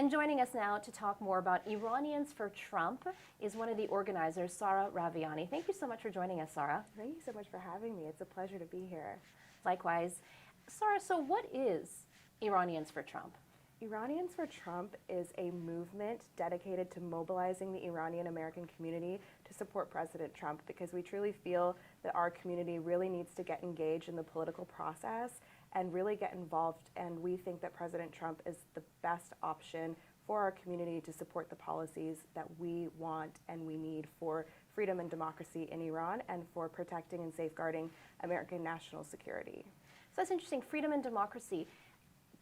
And joining us now to talk more about Iranians for Trump is one of the organizers, Sarah Raviani. Thank you so much for joining us, Sarah. Thank you so much for having me. It's a pleasure to be here. Likewise. Sarah, so what is Iranians for Trump? Iranians for Trump is a movement dedicated to mobilizing the Iranian American community to support President Trump, because we truly feel that our community really needs to get engaged in the political process and really get involved, and we think that President Trump is the best option for our community to support the policies that we want and we need for freedom and democracy in Iran and for protecting and safeguarding American national security. So that's interesting, freedom and democracy.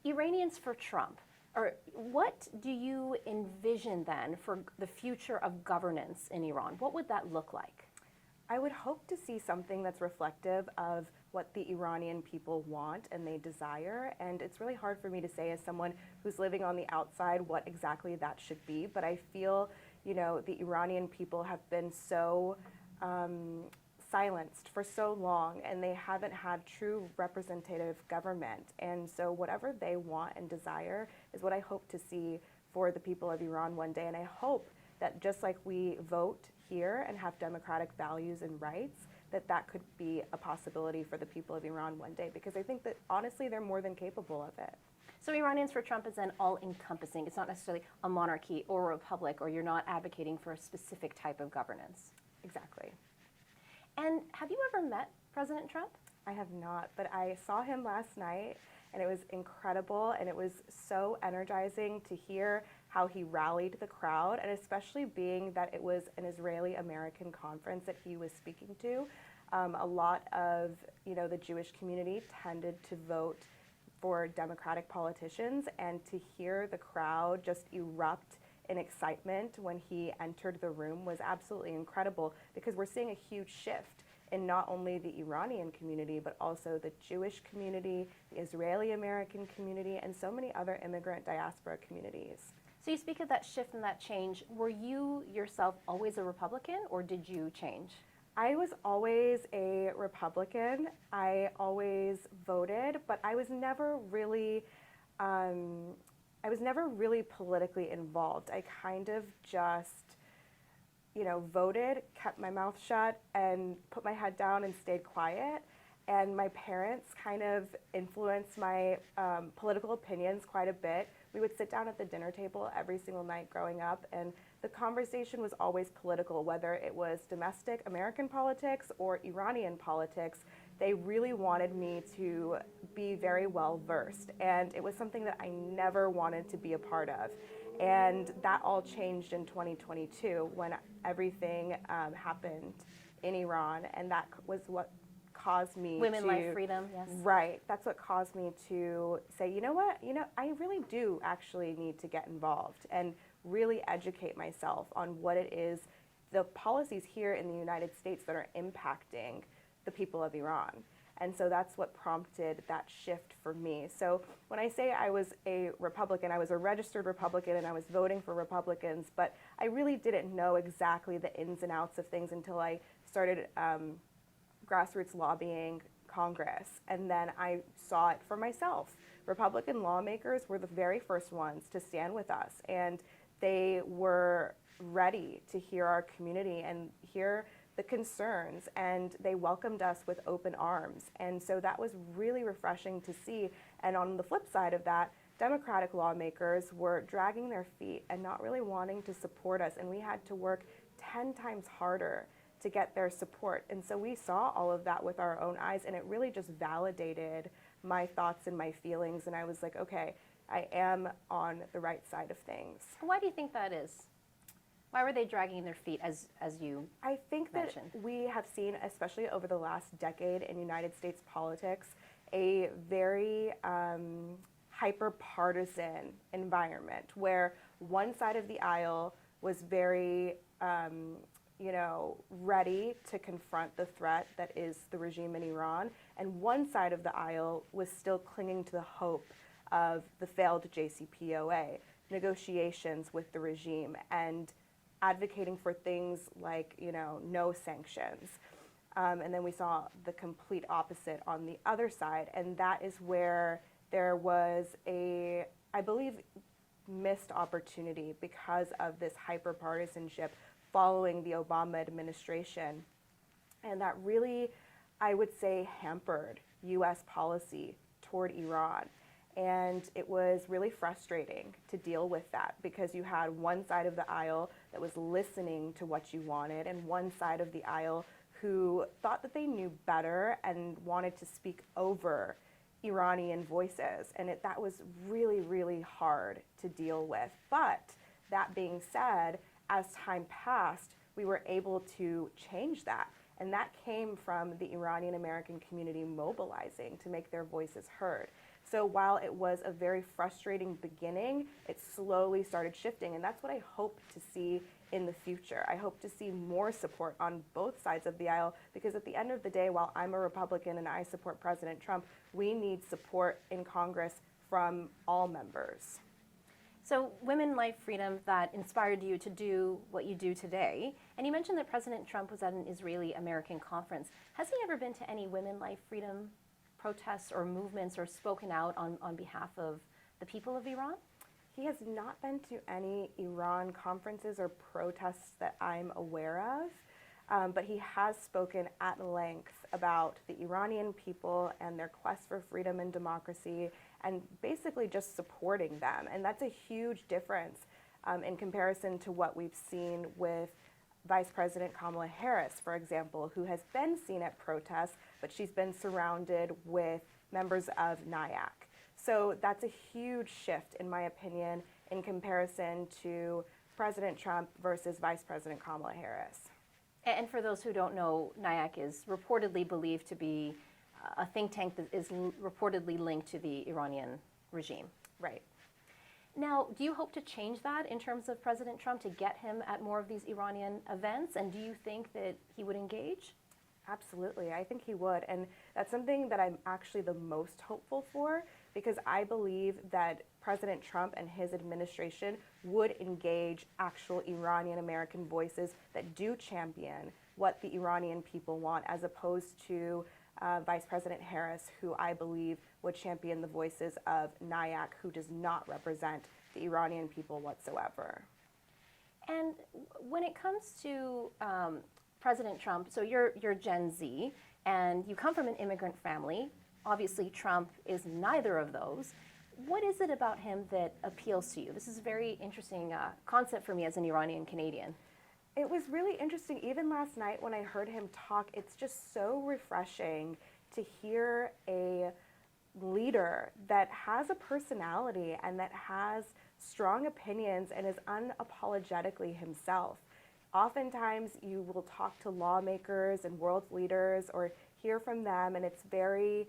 Iranians for Trump, or what do you envision then for the future of governance in Iran? What would that look like? I would hope to see something that's reflective of what the Iranian people want and they desire. And it's really hard for me to say as someone who's living on the outside what exactly that should be. But I feel, the Iranian people have been so silenced for so long, and they haven't had true representative government. And so whatever they want and desire is what I hope to see for the people of Iran one day. And I hope that just like we vote here and have democratic values and rights, that could be a possibility for the people of Iran one day, because I think that honestly they're more than capable of it. So Iranians for Trump is then all-encompassing. It's not necessarily a monarchy or a republic, or you're not advocating for a specific type of governance. Exactly. And have you ever met President Trump? I have not, but I saw him last night, and it was incredible, and it was so energizing to hear how he rallied the crowd, and especially being that it was an Israeli-American conference that he was speaking to. A lot of the Jewish community tended to vote for Democratic politicians, and to hear the crowd just erupt in excitement when he entered the room was absolutely incredible, because we're seeing a huge shift in not only the Iranian community, but also the Jewish community, the Israeli-American community, and so many other immigrant diaspora communities. So you speak of that shift and that change. Were you yourself always a Republican, or did you change? I was always a Republican. I always voted, but I was never really politically involved. I kind of just voted, kept my mouth shut, and put my head down and stayed quiet. And my parents kind of influenced my political opinions quite a bit. We would sit down at the dinner table every single night growing up, and the conversation was always political, whether it was domestic American politics or Iranian politics. They really wanted me to be very well versed, and it was something that I never wanted to be a part of. And that all changed in 2022 when everything happened in Iran, and that was what caused me Women, life, freedom, yes. Right. That's what caused me to say, you know what, I really do actually need to get involved and really educate myself on what it is, the policies here in the United States that are impacting the people of Iran. And so that's what prompted that shift for me. So when I say I was a Republican, I was a registered Republican and I was voting for Republicans, but I really didn't know exactly the ins and outs of things until I started grassroots lobbying Congress. And then I saw it for myself. Republican lawmakers were the very first ones to stand with us, and they were ready to hear our community and hear the concerns, and they welcomed us with open arms. And so that was really refreshing to see. And on the flip side of that, Democratic lawmakers were dragging their feet and not really wanting to support us, and we had to work 10 times harder to get their support. And so we saw all of that with our own eyes, and it really just validated my thoughts and my feelings, and I was like, okay, I am on the right side of things. Why do you think that is? Why were they dragging their feet, as you I think mentioned? That we have seen, especially over the last decade in United States politics, a very hyper-partisan environment where one side of the aisle was very ready to confront the threat that is the regime in Iran, and one side of the aisle was still clinging to the hope of the failed JCPOA, negotiations with the regime, and advocating for things like, no sanctions. And then we saw the complete opposite on the other side, and that is where there was I believe missed opportunity because of this hyper-partisanship following the Obama administration. And that really, I would say, hampered U.S. policy toward Iran. And it was really frustrating to deal with that because you had one side of the aisle that was listening to what you wanted and one side of the aisle who thought that they knew better and wanted to speak over Iranian voices. And that was really, really hard to deal with. But that being said, as time passed, we were able to change that. And that came from the Iranian American community mobilizing to make their voices heard. So while it was a very frustrating beginning, it slowly started shifting. And that's what I hope to see in the future. I hope to see more support on both sides of the aisle, because at the end of the day, while I'm a Republican and I support President Trump, we need support in Congress from all members. So women, life, freedom, that inspired you to do what you do today. And you mentioned that President Trump was at an Israeli-American conference. Has he ever been to any women, life, freedom protests or movements or spoken out on behalf of the people of Iran? He has not been to any Iran conferences or protests that I'm aware of, but he has spoken at length about the Iranian people and their quest for freedom and democracy, and basically just supporting them. And that's a huge difference in comparison to what we've seen with Vice President Kamala Harris, for example, who has been seen at protests, but she's been surrounded with members of NIAC. So that's a huge shift, in my opinion, in comparison to President Trump versus Vice President Kamala Harris. And for those who don't know, NIAC is reportedly believed to be a think tank that is reportedly linked to the Iranian regime. Right. Now, do you hope to change that in terms of President Trump to get him at more of these Iranian events? And do you think that he would engage? Absolutely, I think he would. And that's something that I'm actually the most hopeful for, because I believe that President Trump and his administration would engage actual Iranian American voices that do champion what the Iranian people want, as opposed to Vice President Harris, who I believe would champion the voices of NIAC, who does not represent the Iranian people whatsoever. And when it comes to President Trump, so you're Gen Z, and you come from an immigrant family. Obviously, Trump is neither of those. What is it about him that appeals to you? This is a very interesting concept for me as an Iranian Canadian. It was really interesting. Even last night when I heard him talk, it's just so refreshing to hear a leader that has a personality and that has strong opinions and is unapologetically himself. Oftentimes you will talk to lawmakers and world leaders or hear from them, and it's very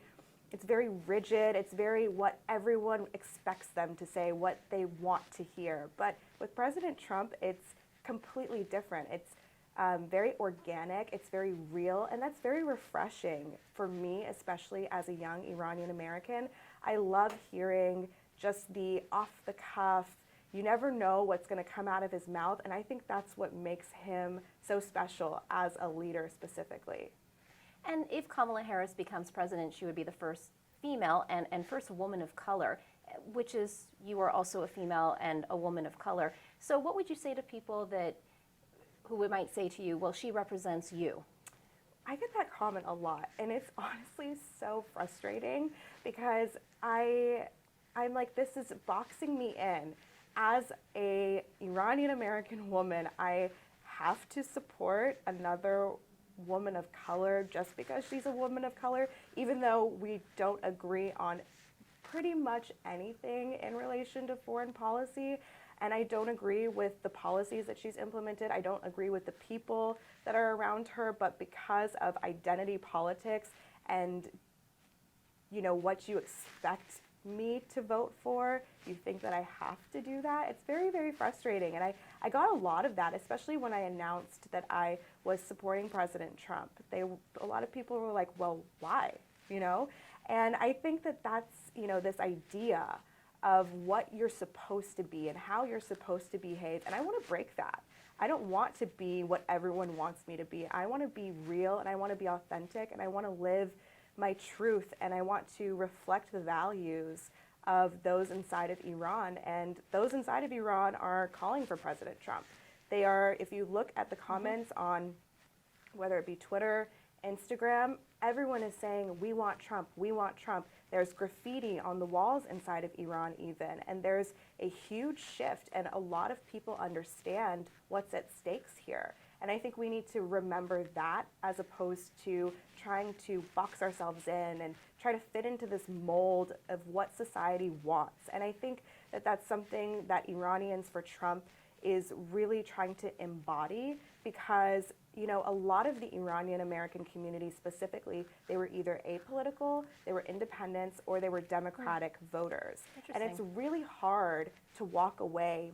rigid. It's very what everyone expects them to say, what they want to hear. But with President Trump, it's completely different. It's very organic, it's very real, and that's very refreshing for me, especially as a young Iranian American. I love hearing just the off-the-cuff, you never know what's going to come out of his mouth, and I think that's what makes him so special as a leader specifically. And if Kamala Harris becomes president, she would be the first female and first woman of color, which is, you are also a female and a woman of color. So what would you say to people who might say to you, well, she represents you? I get that comment a lot, and it's honestly so frustrating because I'm like, this is boxing me in. As a Iranian American woman, I have to support another woman of color just because she's a woman of color, even though we don't agree on pretty much anything in relation to foreign policy. And I don't agree with the policies that she's implemented. I don't agree with the people that are around her, but because of identity politics and, you know, what you expect me to vote for, you think that I have to do that. It's very, very frustrating. And I got a lot of that, especially when I announced that I was supporting President Trump. A lot of people were like, well, why? You know? And I think that that's, you know, this idea of what you're supposed to be and how you're supposed to behave. And I want to break that. I don't want to be what everyone wants me to be. I want to be real, and I want to be authentic, and I want to live my truth, and I want to reflect the values of those inside of Iran. And those inside of Iran are calling for President Trump. They are, if you look at the comments on whether it be Twitter, Instagram, everyone is saying, we want Trump, we want Trump. There's graffiti on the walls inside of Iran even, and there's a huge shift, and a lot of people understand what's at stakes here. And I think we need to remember that as opposed to trying to box ourselves in and try to fit into this mold of what society wants. And I think that that's something that Iranians for Trump is really trying to embody, because you know, a lot of the Iranian American community specifically, they were either apolitical, they were independents, or they were Democratic voters. And it's really hard to walk away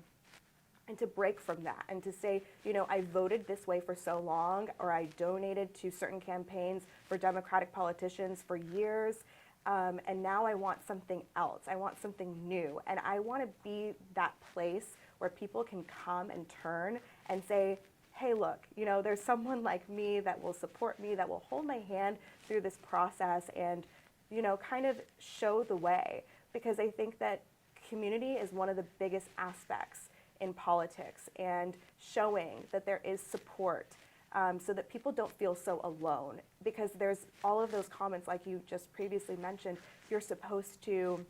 and to break from that and to say, you know, I voted this way for so long, or I donated to certain campaigns for Democratic politicians for years, and now I want something else. I want something new. And I want to be that place where people can come and turn and say, hey, look, you know, there's someone like me that will support me, that will hold my hand through this process and, you know, kind of show the way. Because I think that community is one of the biggest aspects in politics, and showing that there is support so that people don't feel so alone. Because there's all of those comments, like you just previously mentioned, you're supposed to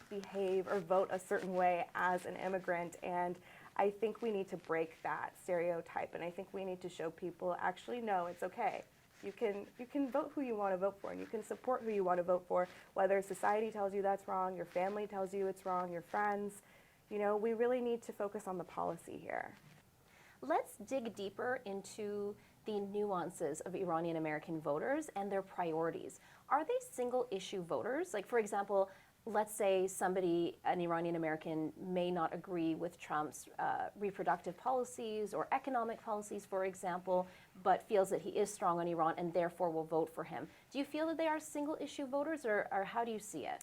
behave or vote a certain way as an immigrant, and I think we need to break that stereotype, and I think we need to show people, actually, no, it's okay. You can vote who you want to vote for, and you can support who you want to vote for, whether society tells you that's wrong, your family tells you it's wrong, your friends. You know, we really need to focus on the policy here. Let's dig deeper into the nuances of Iranian American voters and their priorities. Are they single issue voters? Like, for example, let's say somebody, an Iranian American, may not agree with Trump's reproductive policies or economic policies, for example, but feels that he is strong on Iran and therefore will vote for him. Do you feel that they are single issue voters, or how do you see it?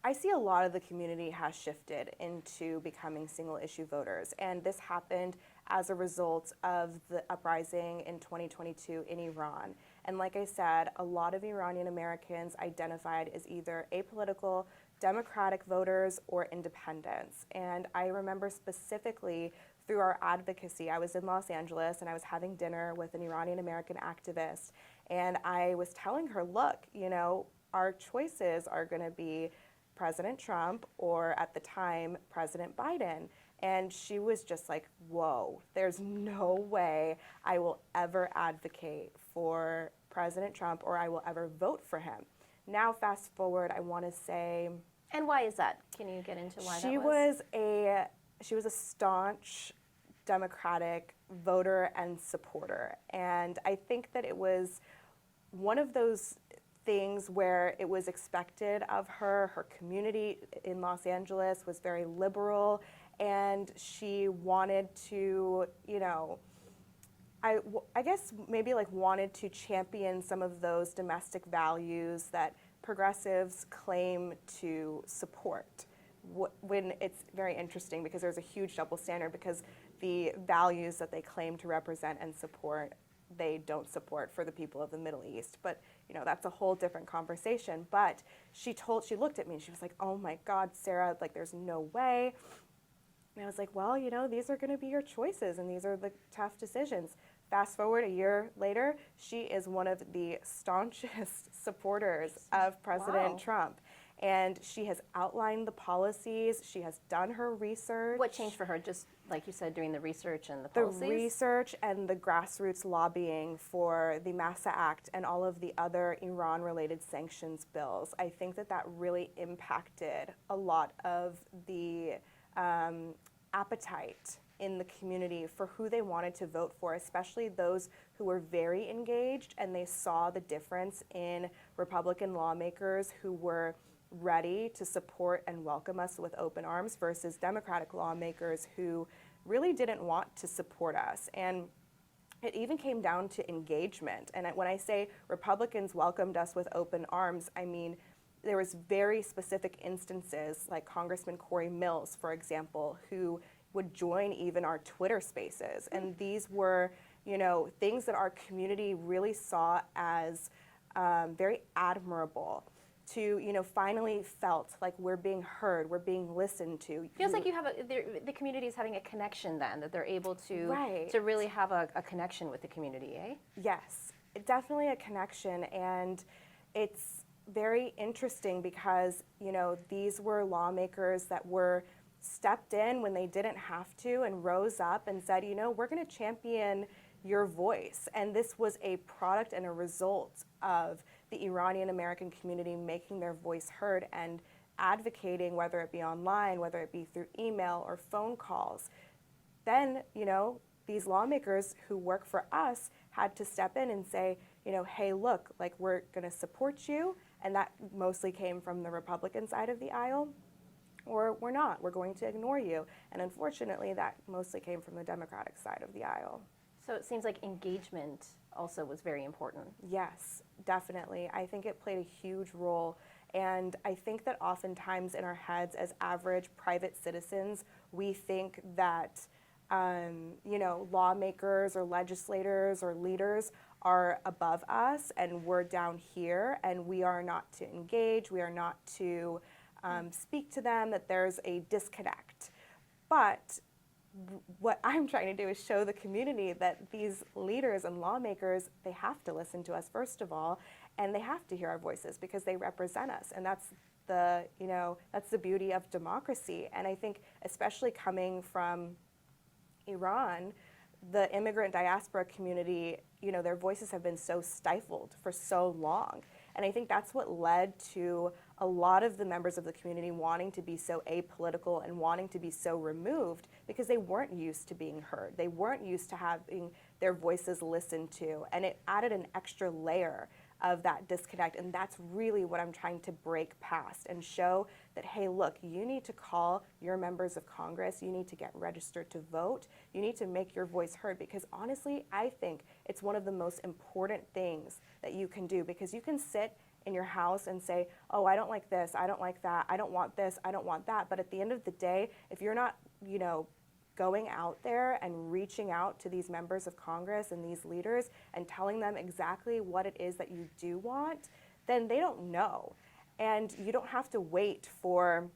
I see a lot of the community has shifted into becoming single issue voters, and this happened as a result of the uprising in 2022 in Iran. And like I said, a lot of Iranian Americans identified as either apolitical, Democratic voters, or independents. And I remember specifically through our advocacy, I was in Los Angeles and I was having dinner with an Iranian American activist, and I was telling her, look, you know, our choices are going to be President Trump or, at the time, President Biden. And she was just like, whoa, there's no way I will ever advocate for President Trump or I will ever vote for him. Now, fast forward, I want to say... And why is that? Can you get into why she that was? She was a staunch Democratic voter and supporter. And I think that it was one of those things where it was expected of her. Her community in Los Angeles was very liberal, and she wanted to, you know, I guess maybe like wanted to champion some of those domestic values that progressives claim to support. When it's very interesting, because there's a huge double standard, because the values that they claim to represent and support, they don't support for the people of the Middle East. But you know, that's a whole different conversation. But she looked at me and she was like, oh my God, Sarah, like there's no way. And I was like, well, you know, these are going to be your choices and these are the tough decisions. Fast forward a year later, she is one of the staunchest supporters of President Trump. And she has outlined the policies, she has done her research. What changed for her, just like you said, doing the research and the policies? The research and the grassroots lobbying for the Massa Act and all of the other Iran-related sanctions bills. I think that that really impacted a lot of the appetite in the community for who they wanted to vote for, especially those who were very engaged and they saw the difference in Republican lawmakers who were ready to support and welcome us with open arms versus Democratic lawmakers who really didn't want to support us. And it even came down to engagement. And when I say Republicans welcomed us with open arms, I mean there was very specific instances, like Congressman Corey Mills, for example, who would join even our Twitter spaces. And these were, you know, things that our community really saw as very admirable. to, finally felt like we're being heard, we're being listened to. Feels like you have the community is having a connection then, that they're able to Right. to really have a connection with the community, eh? Yes, definitely a connection, and it's very interesting because, these were lawmakers that were stepped in when they didn't have to and rose up and said, we're going to champion your voice. And this was a product and a result of the Iranian American community making their voice heard and advocating, whether it be online, whether it be through email or phone calls. Then, these lawmakers who work for us had to step in and say, hey, look, like, we're going to support you. And that mostly came from the Republican side of the aisle. Or we're not, we're going to ignore you. And unfortunately, that mostly came from the Democratic side of the aisle. So it seems like engagement also was very important. Yes, definitely. I think it played a huge role. And I think that oftentimes in our heads as average private citizens, we think that, lawmakers or legislators or leaders are above us and we're down here and we are not to engage, we are not to speak to them, that there's a disconnect. But what I'm trying to do is show the community that these leaders and lawmakers, they have to listen to us first of all, and they have to hear our voices because they represent us, and that's the beauty of democracy. And I think especially coming from Iran, the immigrant diaspora community, their voices have been so stifled for so long. And I think that's what led to a lot of the members of the community wanting to be so apolitical and wanting to be so removed because they weren't used to being heard. They weren't used to having their voices listened to. And it added an extra layer of that disconnect. And that's really what I'm trying to break past and show that, hey, look, you need to call your members of Congress. You need to get registered to vote. You need to make your voice heard because honestly, I think it's one of the most important things that you can do because you can sit in your house and say, oh, I don't like this, I don't like that, I don't want this, I don't want that. But at the end of the day, if you're not, going out there and reaching out to these members of Congress and these leaders and telling them exactly what it is that you do want, then they don't know. And you don't have to wait for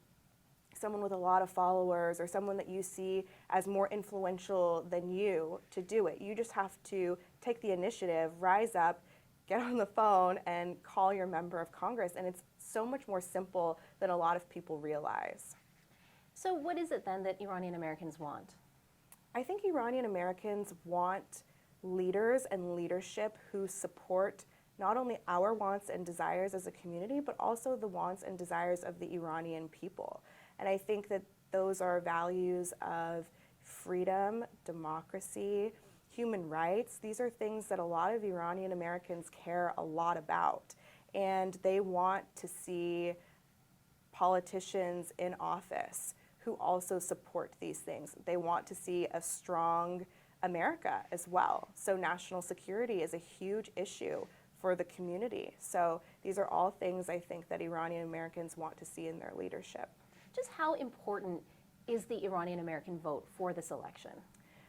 someone with a lot of followers or someone that you see as more influential than you to do it. You just have to take the initiative, rise up, get on the phone and call your member of Congress. And it's so much more simple than a lot of people realize. So what is it then that Iranian Americans want? I think Iranian Americans want leaders and leadership who support not only our wants and desires as a community, but also the wants and desires of the Iranian people. And I think that those are values of freedom, democracy, human rights. These are things that a lot of Iranian Americans care a lot about. And they want to see politicians in office who also support these things. They want to see a strong America as well. So national security is a huge issue for the community. So these are all things I think that Iranian Americans want to see in their leadership. Just how important is the Iranian American vote for this election?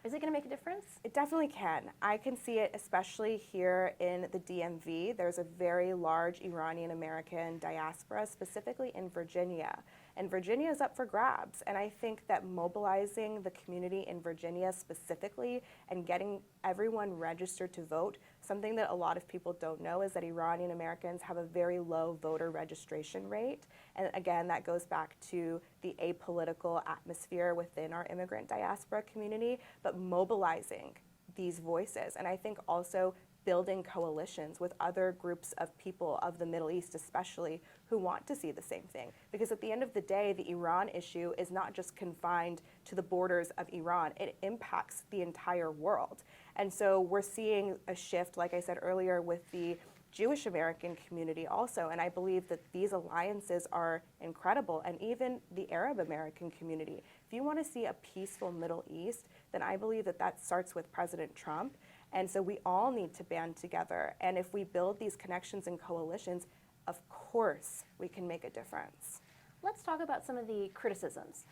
Is it going to make a difference? It definitely can. I can see it especially here in the DMV. There's a very large Iranian American diaspora, specifically in Virginia. And Virginia is up for grabs. And I think that mobilizing the community in Virginia specifically and getting everyone registered to vote, something that a lot of people don't know is that Iranian Americans have a very low voter registration rate. And again, that goes back to the apolitical atmosphere within our immigrant diaspora community, but mobilizing these voices. And I think also building coalitions with other groups of people of the Middle East especially who want to see the same thing. Because at the end of the day, the Iran issue is not just confined to the borders of Iran. It impacts the entire world. And so we're seeing a shift, like I said earlier, with the Jewish American community also. And I believe that these alliances are incredible, and even the Arab American community. If you want to see a peaceful Middle East, then I believe that that starts with President Trump. And so we all need to band together. And if we build these connections and coalitions, of course we can make a difference. Let's talk about some of the criticisms.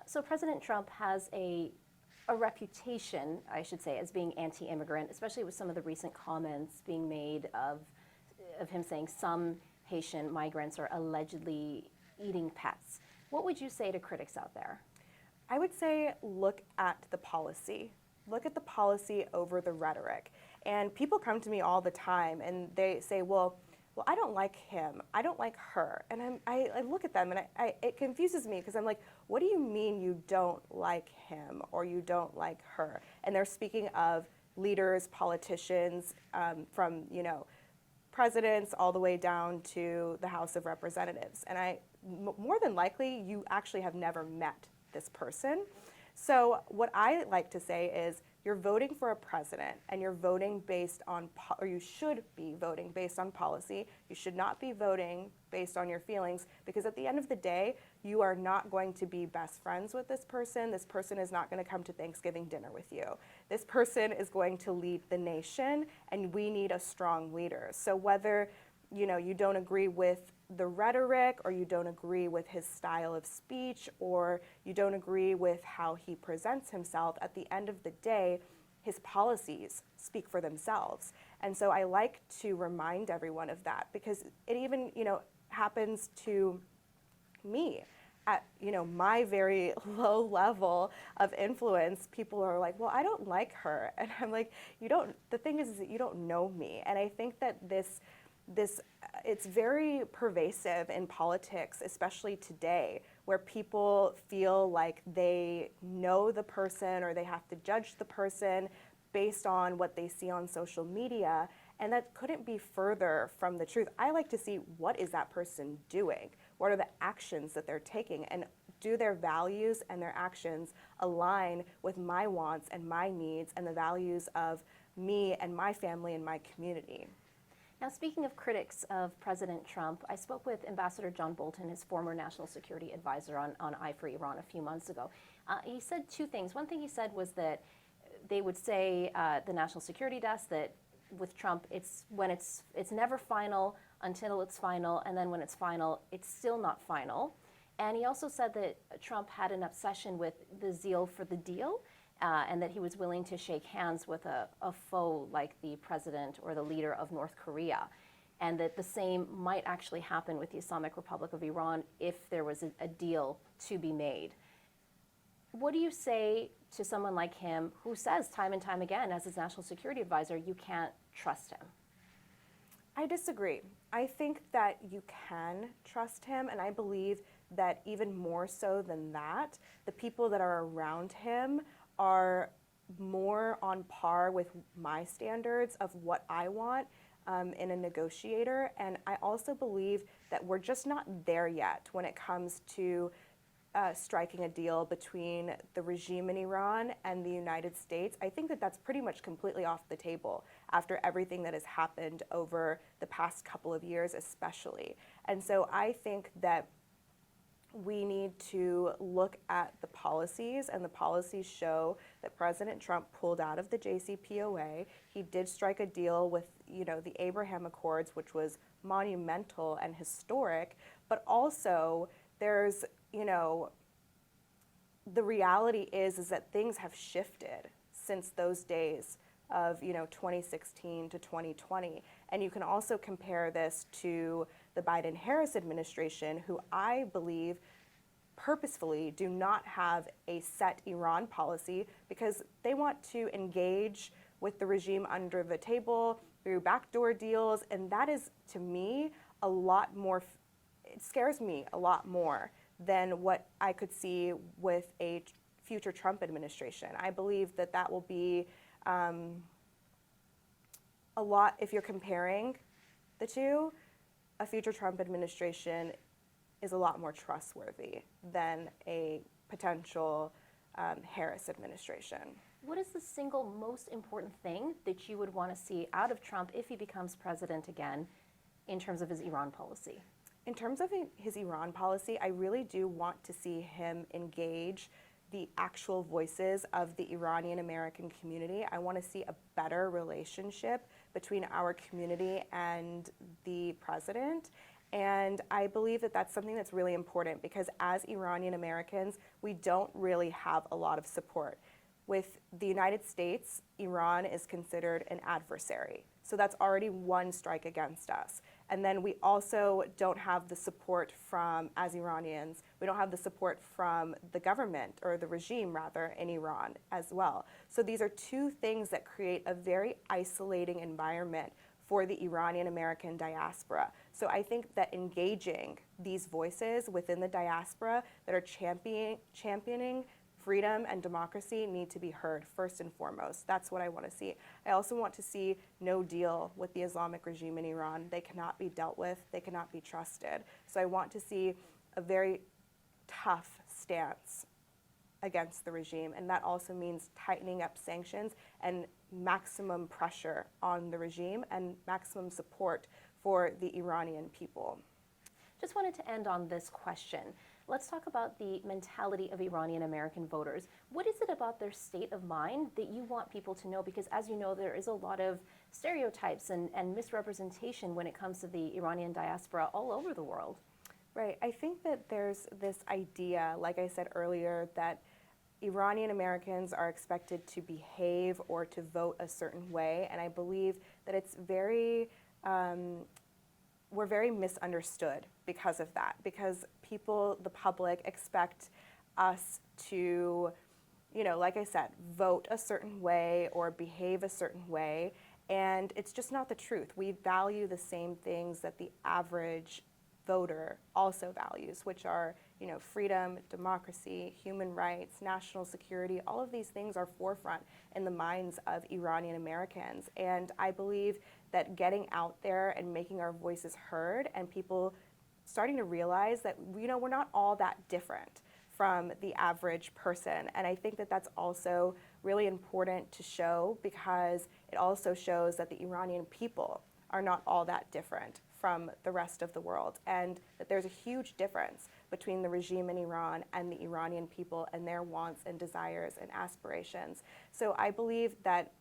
So President Trump has a reputation, I should say, as being anti-immigrant, especially with some of the recent comments being made of him saying some Haitian migrants are allegedly eating pets. What would you say to critics out there? I would say look at the policy. Look at the policy over the rhetoric. And people come to me all the time and they say, well, I don't like him, I don't like her. And I look at them and it confuses me because I'm like, what do you mean you don't like him or you don't like her? And they're speaking of leaders, politicians, from, presidents all the way down to the House of Representatives. And more than likely, you actually have never met this person. So what I like to say is you're voting for a president and you're voting based on, or you should be voting based on policy. You should not be voting based on your feelings because at the end of the day, you are not going to be best friends with this person. This person is not going to come to Thanksgiving dinner with you. This person is going to lead the nation and we need a strong leader. So whether you don't agree with the rhetoric or you don't agree with his style of speech or you don't agree with how he presents himself, at the end of the day, his policies speak for themselves. And so I like to remind everyone of that because it even, happens to me. At my very low level of influence, people are like, well, I don't like her. And I'm like, the thing is that you don't know me. And I think that this it's very pervasive in politics, especially today, where people feel like they know the person or they have to judge the person based on what they see on social media, and that couldn't be further from the truth. I like to see what is that person doing? What are the actions that they're taking? And do their values and their actions align with my wants and my needs and the values of me and my family and my community? Now, speaking of critics of President Trump, I spoke with Ambassador John Bolton, his former national security advisor on Eye for Iran a few months ago. He said two things. One thing he said was that they would say, the national security desk, that with Trump, it's never final until it's final, and then when it's final, it's still not final. And he also said that Trump had an obsession with the zeal for the deal, and that he was willing to shake hands with a foe like the president or the leader of North Korea, and that the same might actually happen with the Islamic Republic of Iran if there was a deal to be made. What do you say to someone like him who says time and time again, as his national security advisor, you can't trust him? I disagree. I think that you can trust him, and I believe that even more so than that, the people that are around him are more on par with my standards of what I want in a negotiator. And I also believe that we're just not there yet when it comes to striking a deal between the regime in Iran and the United States. I think that that's pretty much completely off the table after everything that has happened over the past couple of years especially. And so I think that we need to look at the policies, and the policies show that President Trump pulled out of the JCPOA. He did strike a deal with, the Abraham Accords, which was monumental and historic, but also there's, the reality is that things have shifted since those days of, 2016 to 2020. And you can also compare this to the Biden-Harris administration, who I believe purposefully do not have a set Iran policy because they want to engage with the regime under the table through backdoor deals. And that is, to me, a lot more, it scares me a lot more than what I could see with a future Trump administration. I believe that that will be a lot, if you're comparing the two, a future Trump administration is a lot more trustworthy than a potential Harris administration. What is the single most important thing that you would want to see out of Trump if he becomes president again in terms of his Iran policy? In terms of his Iran policy, I really do want to see him engage the actual voices of the Iranian American community. I want to see a better relationship between our community and the president. And I believe that that's something that's really important because as Iranian Americans, we don't really have a lot of support. With the United States, Iran is considered an adversary. So that's already one strike against us. And then we also don't have the support from, as Iranians, we don't have the support from the government, or the regime rather, in Iran as well. So these are two things that create a very isolating environment for the Iranian American diaspora. So I think that engaging these voices within the diaspora that are championing freedom and democracy need to be heard first and foremost. That's what I want to see. I also want to see no deal with the Islamic regime in Iran. They cannot be dealt with. They cannot be trusted. So I want to see a very tough stance against the regime, and that also means tightening up sanctions and maximum pressure on the regime and maximum support for the Iranian people. Just wanted to end on this question. Let's talk about the mentality of Iranian American voters. What is it about their state of mind that you want people to know? Because as you know, there is a lot of stereotypes and misrepresentation when it comes to the Iranian diaspora all over the world. Right. I think that there's this idea, like I said earlier, that Iranian Americans are expected to behave or to vote a certain way, and I believe that it's very, we're very misunderstood because of that, because people, the public, expect us to, you know, like I said, vote a certain way or behave a certain way, and it's just not the truth. We value the same things that the average voter also values, which are, you know, freedom, democracy, human rights, national security. All of these things are forefront in the minds of Iranian Americans. And I believe that getting out there and making our voices heard, and people starting to realize that, you know, we're not all that different from the average person. And I think that that's also really important to show, because it also shows that the Iranian people are not all that different from the rest of the world, and that there's a huge difference between the regime in Iran and the Iranian people and their wants and desires and aspirations. So I believe that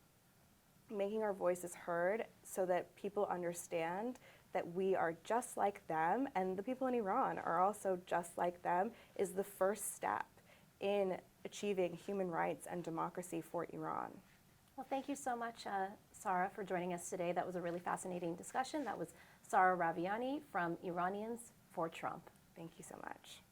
making our voices heard so that people understand that we are just like them and the people in Iran are also just like them is the first step in achieving human rights and democracy for Iran. Well, thank you so much, Sarah, for joining us today. That was a really fascinating discussion. That was Sarah Raviani from Iranians for Trump. Thank you so much.